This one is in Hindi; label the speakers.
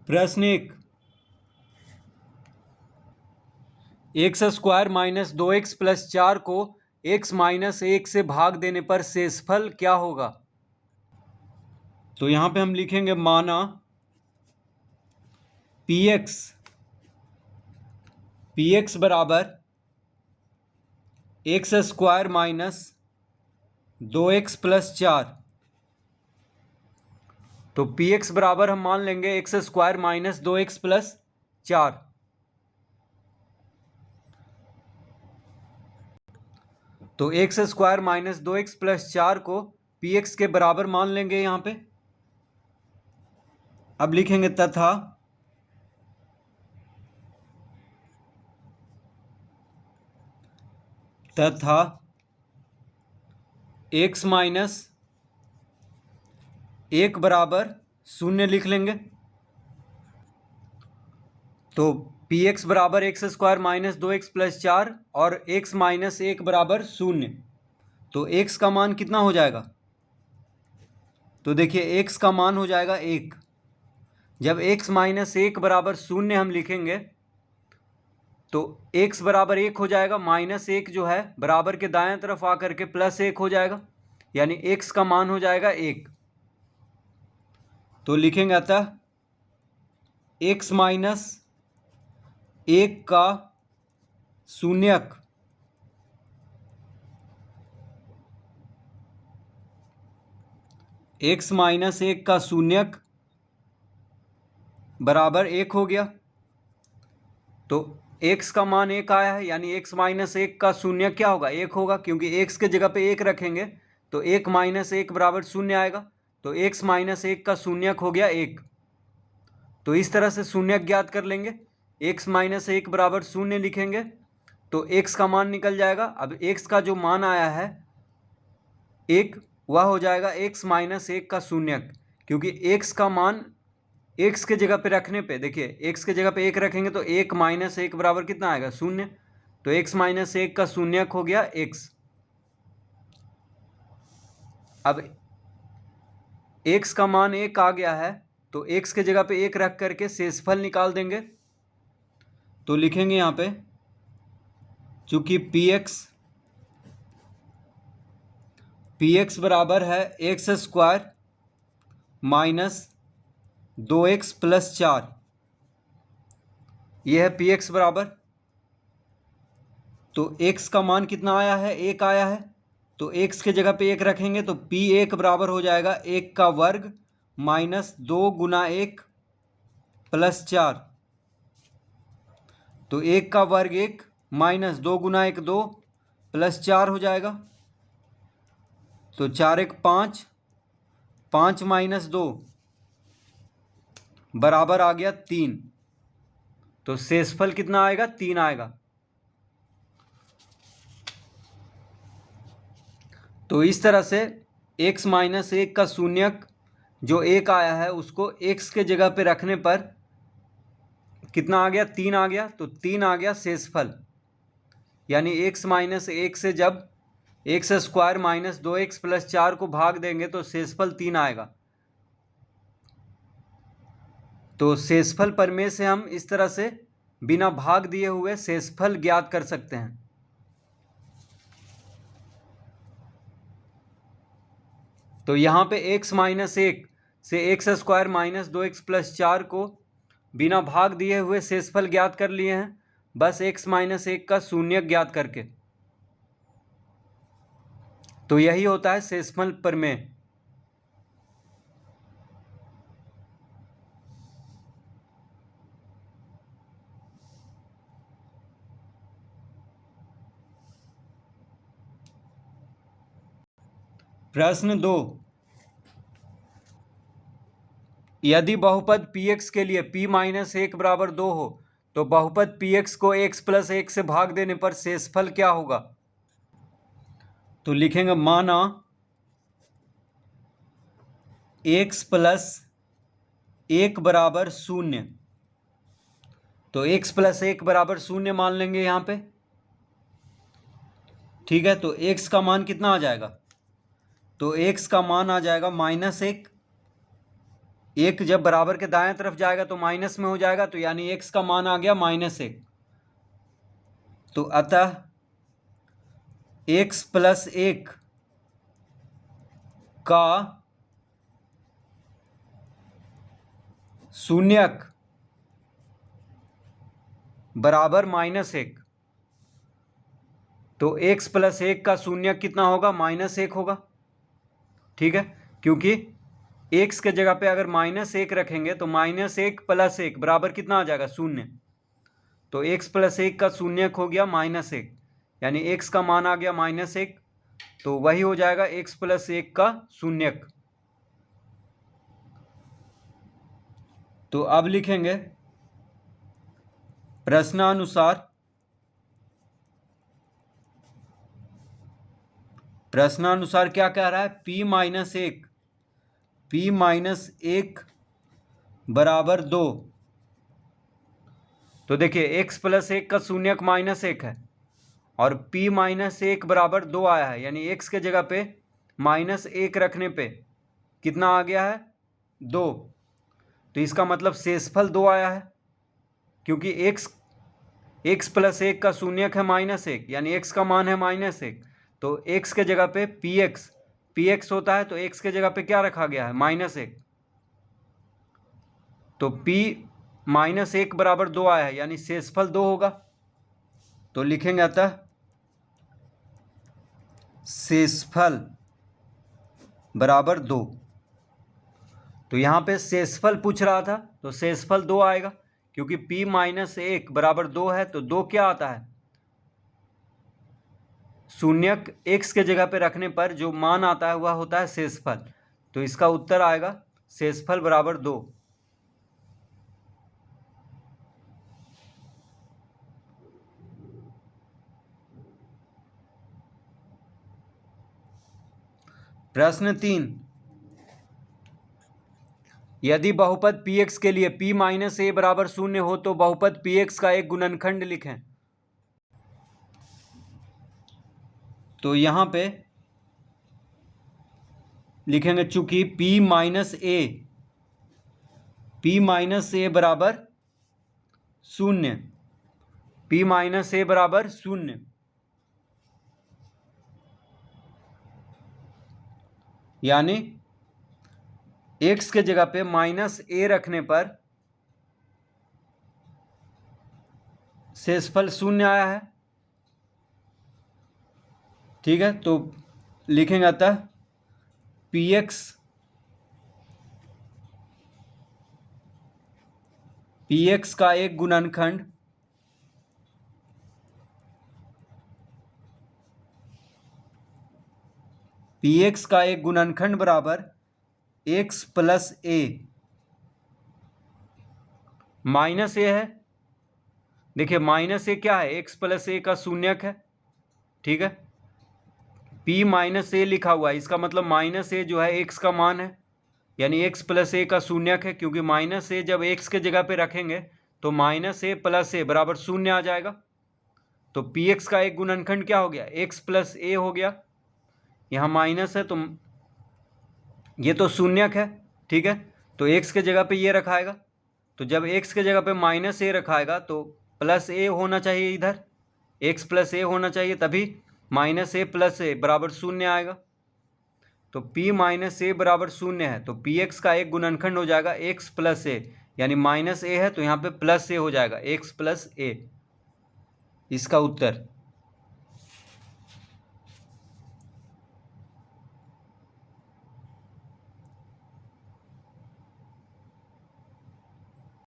Speaker 1: प्रश्न 1, x square minus 2x plus 4 को x माइनस 1 से भाग देने पर शेषफल क्या होगा। तो यहां पे हम लिखेंगे माना px बराबर x square minus 2x plus 4। तो px बराबर हम मान लेंगे x square minus 2x plus 4। तो x square minus 2x plus 4 को px के बराबर मान लेंगे यहां पे। अब लिखेंगे तथा x माइनस 1 बराबर 0 लिख लेंगे। तो px बराबर x square minus 2x plus 4 और x माइनस 1 बराबर 0। तो x का मान कितना हो जाएगा। तो देखिए x का मान हो जाएगा 1। जब x माइनस 1 बराबर 0 हम लिखेंगे तो x बराबर 1 हो जाएगा। माइनस 1 जो है बराबर के दाएं तरफ आकर के प्लस 1 हो जाएगा, यानी x का मान हो जाएगा 1। तो लिखेंगे अतः x माइनस 1 का शून्यक x माइनस 1 का शून्यक बराबर 1 हो गया। तो x का मान 1 आया है, यानी x माइनस 1 का शून्यक क्या होगा, 1 होगा, क्योंकि x के जगह पे 1 रखेंगे तो 1 माइनस 1 बराबर 0 आएगा। तो x माइनस 1 का शून्यक हो गया 1। तो इस तरह से शून्यक ज्ञात कर लेंगे। x माइनस 1 बराबर 0 लिखेंगे तो x का मान निकल जाएगा। अब x का जो मान आया है 1, वह हो जाएगा x माइनस 1 का शून्यक, क्योंकि x का मान x के जगह पे रखने पे, देखिए x के जगह पे 1 रखेंगे तो 1 माइनस 1 बराबर कितना आएगा, 0। तो x माइनस 1 का शून्यक हो गया x। अब x का मान 1 आ गया है तो x के जगह पे 1 रख करके शेषफल निकाल देंगे। तो लिखेंगे यहाँ पे चूंकि px बराबर है x square minus 2x plus 4, यह है px बराबर। तो x का मान कितना आया है, 1 आया है। तो x के जगह पे 1 रखेंगे तो p1 बराबर हो जाएगा 1 का वर्ग माइनस 2 गुना 1 प्लस 4। तो 1 का वर्ग 1 माइनस 2 गुना 1 2 प्लस 4 हो जाएगा। तो 4 1 5, 5 माइनस 2 बराबर आ गया 3। तो शेषफल कितना आएगा, 3 आएगा। तो इस तरह से x माइनस 1 का शून्यक जो 1 आया है उसको x के जगह पे रखने पर कितना आ गया, 3 आ गया। तो 3 आ गया शेषफल, यानी x माइनस 1 से जब x square minus 2x plus 4 को भाग देंगे तो शेषफल 3 आएगा। तो शेषफल प्रमेय से हम इस तरह से बिना भाग दिए हुए शेषफल ज्ञात कर सकते हैं। तो यहाँ पे x माइनस 1 से x square minus 2x plus 4 को बिना भाग दिए हुए शेषफल ज्ञात कर लिए हैं, बस x माइनस 1 का शून्यक ज्ञात करके। तो यही होता है शेषफल प्रमेय। प्रश्न 2, यदि बहुपद px के लिए p माइनस 1 बराबर 2 हो तो बहुपद px को x प्लस 1 से भाग देने पर शेषफल क्या होगा। तो लिखेंगे माना x प्लस 1 बराबर 0। तो x प्लस 1 बराबर 0 मान लेंगे यहाँ पे, ठीक है। तो x का मान कितना आ जाएगा, तो x का मान आ जाएगा माइनस 1। एक जब बराबर के दाएं तरफ जाएगा तो माइनस में हो जाएगा, तो यानी x का मान आ गया -1। तो अतः x + 1 का शून्यक बराबर -1। तो x + 1 का शून्यक कितना होगा? -1 होगा। ठीक है, क्योंकि x के जगह पे अगर -1 रखेंगे तो -1 + 1 बराबर कितना आ जाएगा? 0। तो x + 1 का शून्यक हो गया -1, यानी x का मान आ गया -1, तो वही हो जाएगा x + 1 का शून्यक। तो अब लिखेंगे प्रश्नानुसार क्या कह रहा है? p - 1 बराबर 2। तो देखिए x + 1 का शून्यक -1 है और p - 1 बराबर 2 आया है, यानी x के जगह पे -1 रखने पे कितना आ गया है? 2। तो इसका मतलब शेषफल 2 आया है, क्योंकि x + 1 का शून्यक है -1, यानी x का मान है -1। तो x के जगह पे px होता है, तो x के जगह पे क्या रखा गया है? -1। तो p - 1 बराबर 2 आया है, यानी शेषफल 2 होगा। तो लिखेंगे अतः शेषफल बराबर 2। तो यहाँ पे शेषफल पूछ रहा था, तो शेषफल 2 आएगा, क्योंकि p - 1 बराबर 2 है। तो 2 क्या आता है? शून्यक x के जगह पे रखने पर जो मान आता है वह होता है शेषफल। तो इसका उत्तर आएगा शेषफल बराबर 2। प्रश्न 3, यदि बहुपद px के लिए p - a बराबर 0 हो तो बहुपद px का एक गुणनखंड लिखें। तो यहाँ पे लिखेंगे, चूंकि p - a बराबर 0, p - a बराबर 0, यानी x के जगह पे -a रखने पर शेषफल 0 आया है। ठीक है, तो लिखेंगे अतः px का एक गुणनखंड बराबर x + a -a है। देखिए -a क्या है? x + a का शून्यक है। ठीक है, p - a लिखा हुआ है, इसका मतलब -a जो है x का मान है, यानी x + a का शून्यक है, क्योंकि -a जब x के जगह पे रखेंगे तो -a + a बराबर 0 आ जाएगा। तो px का एक गुणनखंड क्या हो गया? x + a हो गया। यहाँ माइनस है तो ये तो शून्यक है। ठीक है, तो x के जगह पे ये रखाएगा, तो जब x के जगह पे -a रखाएगा तो +a होना चाहिए, इधर x + a होना चाहिए, तभी -a + a बराबर 0 आएगा। तो p - a बराबर 0 है, तो px का एक गुणनखंड हो जाएगा x + a, यानी -a है तो यहाँ पे +a हो जाएगा, x + a। इसका उत्तर